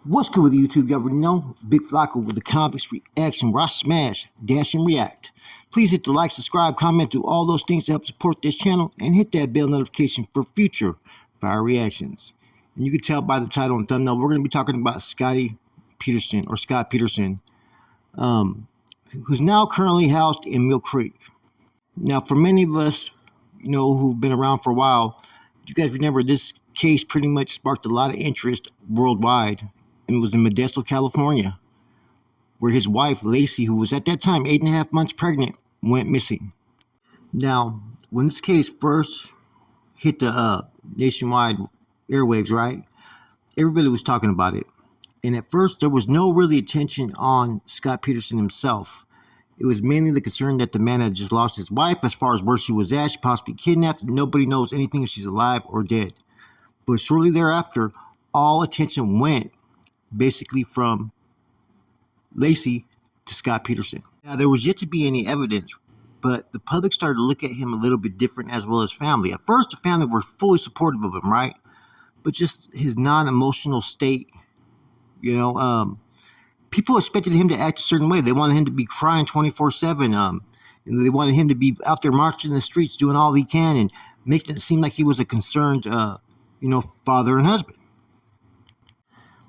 What's good with YouTube? You already know, Big Flocko with the Convicts Reaction, where I smash, dash, and react. Please hit the like, subscribe, comment, do all those things to help support this channel, and hit that bell notification for future fire reactions. And you can tell by the title and thumbnail, we're going to be talking about Scott Peterson, who's now currently housed in Mill Creek. Now, for many of us, who've been around for a while, you guys remember this case pretty much sparked a lot of interest worldwide. And it was in Modesto, California, where his wife, Lacey, who was at that time 8.5 months pregnant, went missing. Now, when this case first hit the nationwide airwaves, right, everybody was talking about it. And at first, there was no really attention on Scott Peterson himself. It was mainly the concern that the man had just lost his wife as far as where she was at. She possibly kidnapped, and nobody knows anything if she's alive or dead. But shortly thereafter, all attention went basically from Lacey to Scott Peterson. Now, there was yet to be any evidence, but the public started to look at him a little bit different, as well as family. At first, the family were fully supportive of him, right? But just his non-emotional state, people expected him to act a certain way. They wanted him to be crying 24/7. They wanted him to be out there marching in the streets, doing all he can, and making it seem like he was a concerned, father and husband.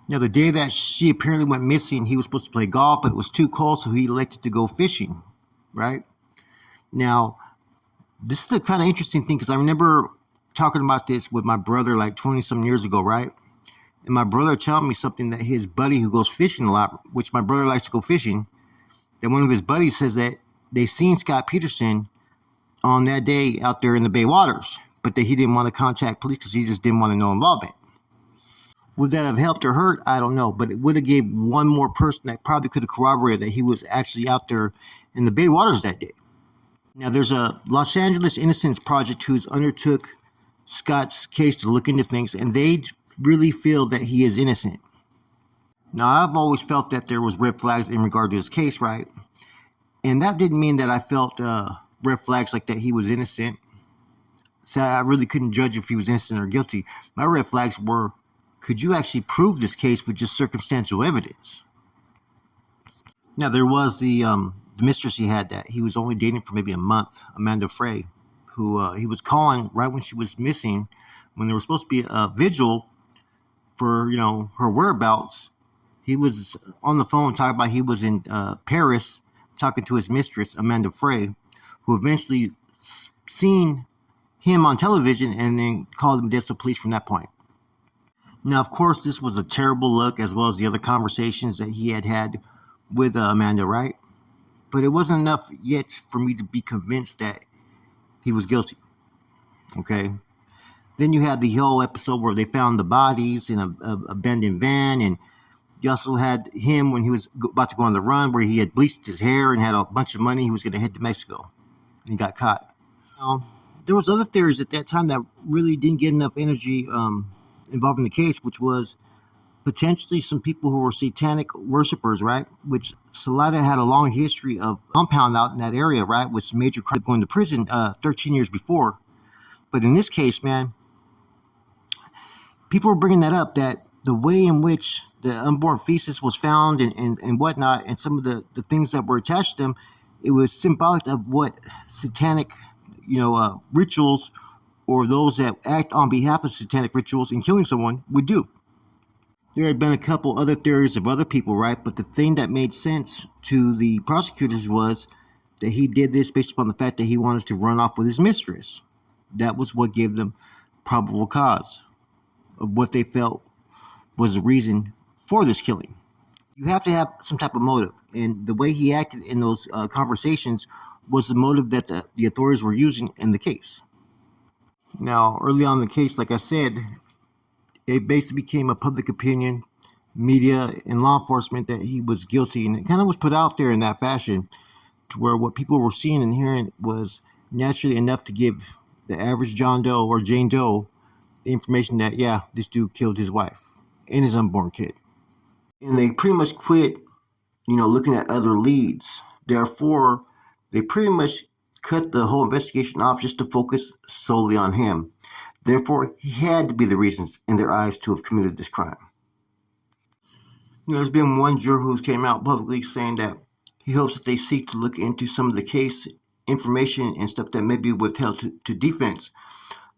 Now, the day that she apparently went missing, he was supposed to play golf, but it was too cold, so he elected to go fishing, right? Now, this is a kind of interesting thing, because I remember talking about this with my brother like 20-some years ago, right? And my brother telling me something that his buddy who goes fishing a lot, which my brother likes to go fishing, that one of his buddies says that they seen Scott Peterson on that day out there in the Bay Waters, but that he didn't want to contact police because he just didn't want to know involvement. Would that have helped or hurt? I don't know, but it would have gave one more person that probably could have corroborated that he was actually out there in the Bay Waters that day. Now, there's a Los Angeles Innocence Project who's undertook Scott's case to look into things, and they really feel that he is innocent. Now, I've always felt that there was red flags in regard to his case, right? And that didn't mean that I felt red flags like that he was innocent. So I really couldn't judge if he was innocent or guilty. My red flags were, could you actually prove this case with just circumstantial evidence? Now, there was the mistress he had that he was only dating for maybe a month, Amanda Frey, who he was calling right when she was missing, when there was supposed to be a vigil for, her whereabouts. He was on the phone talking about he was in Paris talking to his mistress, Amanda Frey, who eventually seen him on television and then called the Modesto police from that point. Now, of course, this was a terrible look, as well as the other conversations that he had with Amanda, right? But it wasn't enough yet for me to be convinced that he was guilty, okay? Then you had the whole episode where they found the bodies in a abandoned van, and you also had him when he was about to go on the run, where he had bleached his hair and had a bunch of money. He was going to head to Mexico, and he got caught. There was other theories at that time that really didn't get enough energy involving the case, which was potentially some people who were satanic worshipers, right? Which Salida had a long history of compound out in that area, right? With major crime going to prison 13 years before. But in this case, man, people were bringing that up, that the way in which the unborn fetus was found and whatnot, and some of the things that were attached to them, it was symbolic of what satanic, rituals, or those that act on behalf of satanic rituals in killing someone would do. There had been a couple other theories of other people, right? But the thing that made sense to the prosecutors was that he did this based upon the fact that he wanted to run off with his mistress. That was what gave them probable cause of what they felt was the reason for this killing. You have to have some type of motive, and the way he acted in those conversations was the motive that the authorities were using in the case. Now, early on in the case, like I said, it basically became a public opinion, media, and law enforcement that he was guilty, and it kind of was put out there in that fashion to where what people were seeing and hearing was naturally enough to give the average John Doe or Jane Doe the information that, yeah, this dude killed his wife and his unborn kid. And they pretty much quit, looking at other leads. Therefore, they pretty much cut the whole investigation off just to focus solely on him. Therefore, he had to be the reasons in their eyes to have committed this crime. There's been one juror who came out publicly saying that he hopes that they seek to look into some of the case information and stuff that may be withheld to defense,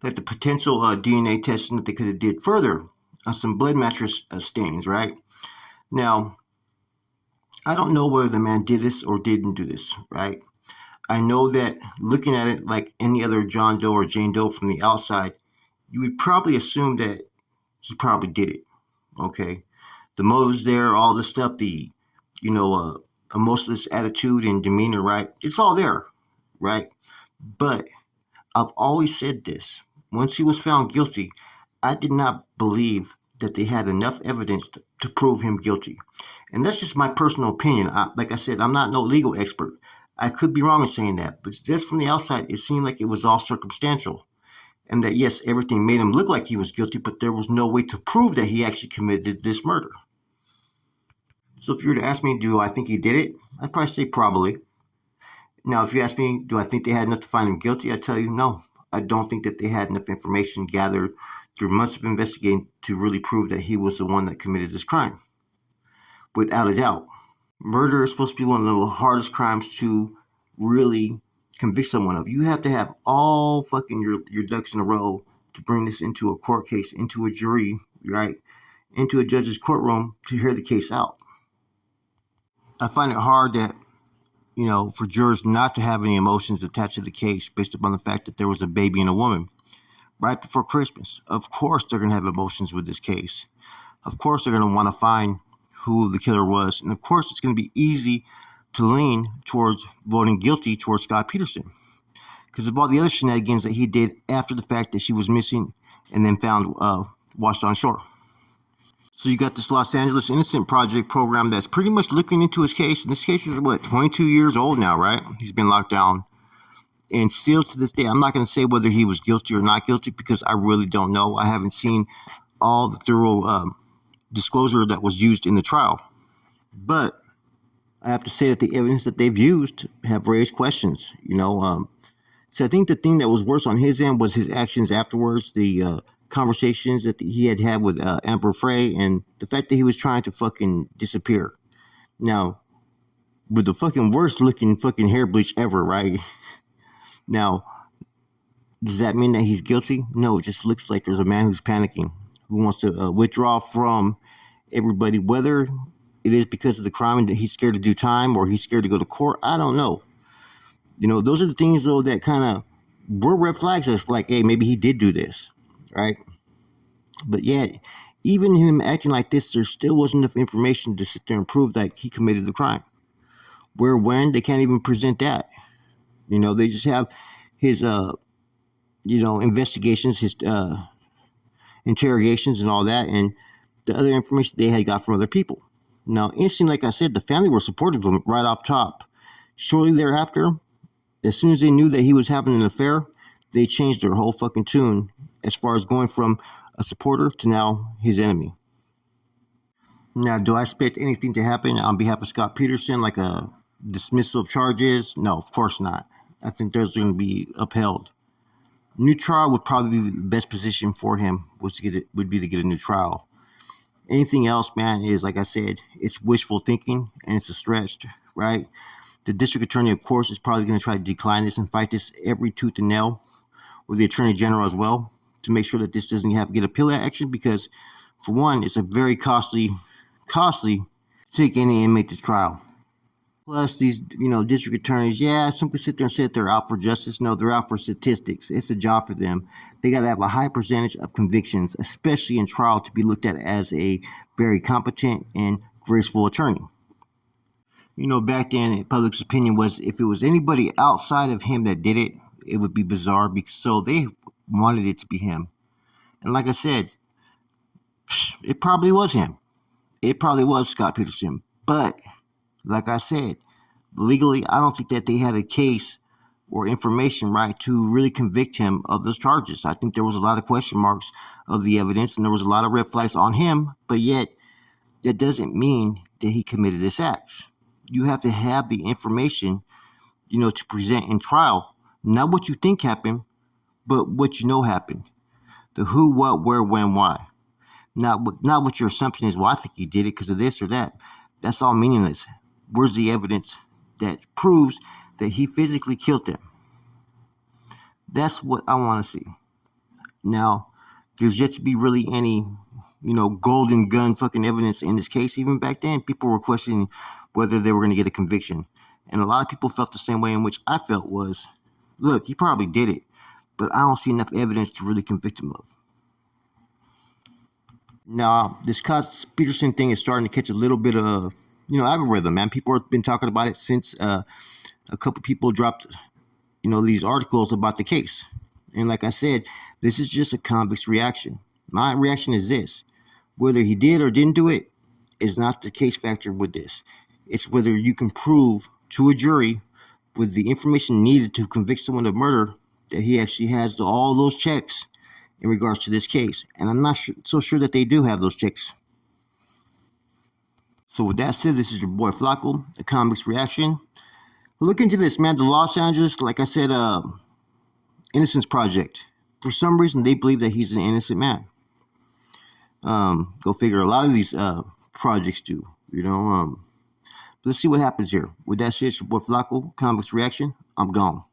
like the potential DNA testing that they could have did further on some blood mattress stains, right? Now, I don't know whether the man did this or didn't do this, right? I know that looking at it like any other John Doe or Jane Doe from the outside, you would probably assume that he probably did it, okay? The motives there, all the stuff, the, you know, emotionless attitude and demeanor, right? It's all there, right? But I've always said this. Once he was found guilty, I did not believe that they had enough evidence to prove him guilty. And that's just my personal opinion. Like I said, I'm not no legal expert. I could be wrong in saying that, but just from the outside, it seemed like it was all circumstantial. And that, yes, everything made him look like he was guilty, but there was no way to prove that he actually committed this murder. So if you were to ask me, do I think he did it? I'd probably say probably. Now, if you ask me, do I think they had enough to find him guilty? I'd tell you no. I don't think that they had enough information gathered through months of investigating to really prove that he was the one that committed this crime. Without a doubt. Murder is supposed to be one of the hardest crimes to really convict someone of. You have to have all fucking your ducks in a row to bring this into a court case, into a jury, right? Into a judge's courtroom to hear the case out. I find it hard that, for jurors not to have any emotions attached to the case based upon the fact that there was a baby and a woman right before Christmas. Of course, they're going to have emotions with this case. Of course, they're going to want to find who the killer was. And of course, it's going to be easy to lean towards voting guilty towards Scott Peterson because of all the other shenanigans that he did after the fact that she was missing and then found washed on shore. So you got this Los Angeles Innocent Project program that's pretty much looking into his case. And this case is, 22 years old now, right? He's been locked down. And still to this day, I'm not going to say whether he was guilty or not guilty because I really don't know. I haven't seen all the thorough disclosure that was used in the trial. But I have to say that the evidence that they've used have raised questions, So I think the thing that was worse on his end was his actions afterwards, the conversations that he had with Amber Frey, and the fact that he was trying to fucking disappear. Now, with the fucking worst looking fucking hair bleach ever, right? Now, does that mean that he's guilty? No, it just looks like there's a man who's panicking, who wants to withdraw from everybody, whether it is because of the crime and that he's scared to do time or he's scared to go to court. I don't know. Those are the things, though, that kind of were red flags. It's like, hey, maybe he did do this, right? But yet, even him acting like this, there still wasn't enough information to sit there and prove that he committed the crime. Where, when, they can't even present that. They just have his, investigations, his interrogations and all that, and the other information they had got from other people. Now, instantly, like I said, the family were supportive of him right off top. Shortly thereafter, as soon as they knew that he was having an affair, they changed their whole fucking tune as far as going from a supporter to now his enemy. Now, do I expect anything to happen on behalf of Scott Peterson, like a dismissal of charges? No, of course not. I think those are going to be upheld. New trial would probably be the best position for him would be to get a new trial. Anything else, man, is, like I said, it's wishful thinking and it's a stretch, right? The district attorney, of course, is probably going to try to decline this and fight this every tooth and nail, or the attorney general as well, to make sure that this doesn't have to get appellate action because, for one, it's a very costly to take any inmate to trial. Plus, these, district attorneys, some could sit there and say that they're out for justice. No, they're out for statistics. It's a job for them. They got to have a high percentage of convictions, especially in trial, to be looked at as a very competent and graceful attorney. Back then, public's opinion was if it was anybody outside of him that did it, it would be bizarre because so they wanted it to be him. And like I said, it probably was him. It probably was Scott Peterson. But like I said, legally, I don't think that they had a case or information, right, to really convict him of those charges. I think there was a lot of question marks of the evidence and there was a lot of red flags on him, but yet that doesn't mean that he committed this act. You have to have the information, to present in trial, not what you think happened, but what happened. The who, what, where, when, why. Not what your assumption is. Well, I think he did it because of this or that. That's all meaningless. Where's the evidence that proves that he physically killed them? That's what I want to see. Now, there's yet to be really any, golden gun fucking evidence in this case. Even back then, people were questioning whether they were going to get a conviction. And a lot of people felt the same way in which I felt was, look, he probably did it, but I don't see enough evidence to really convict him of. Now, this Peterson thing is starting to catch a little bit of, algorithm, man. People have been talking about it since a couple people dropped, these articles about the case. And like I said, this is just a convict's reaction. My reaction is this. Whether he did or didn't do it is not the case factor with this. It's whether you can prove to a jury with the information needed to convict someone of murder that he actually has all those checks in regards to this case. And I'm not so sure that they do have those checks. So with that said, this is your boy Flacco, the convict's reaction. Look into this, man. The Los Angeles, like I said, Innocence Project. For some reason, they believe that he's an innocent man. Go figure. A lot of these projects do, let's see what happens here. With that shit, it's your boy Flacco, convict's reaction. I'm gone.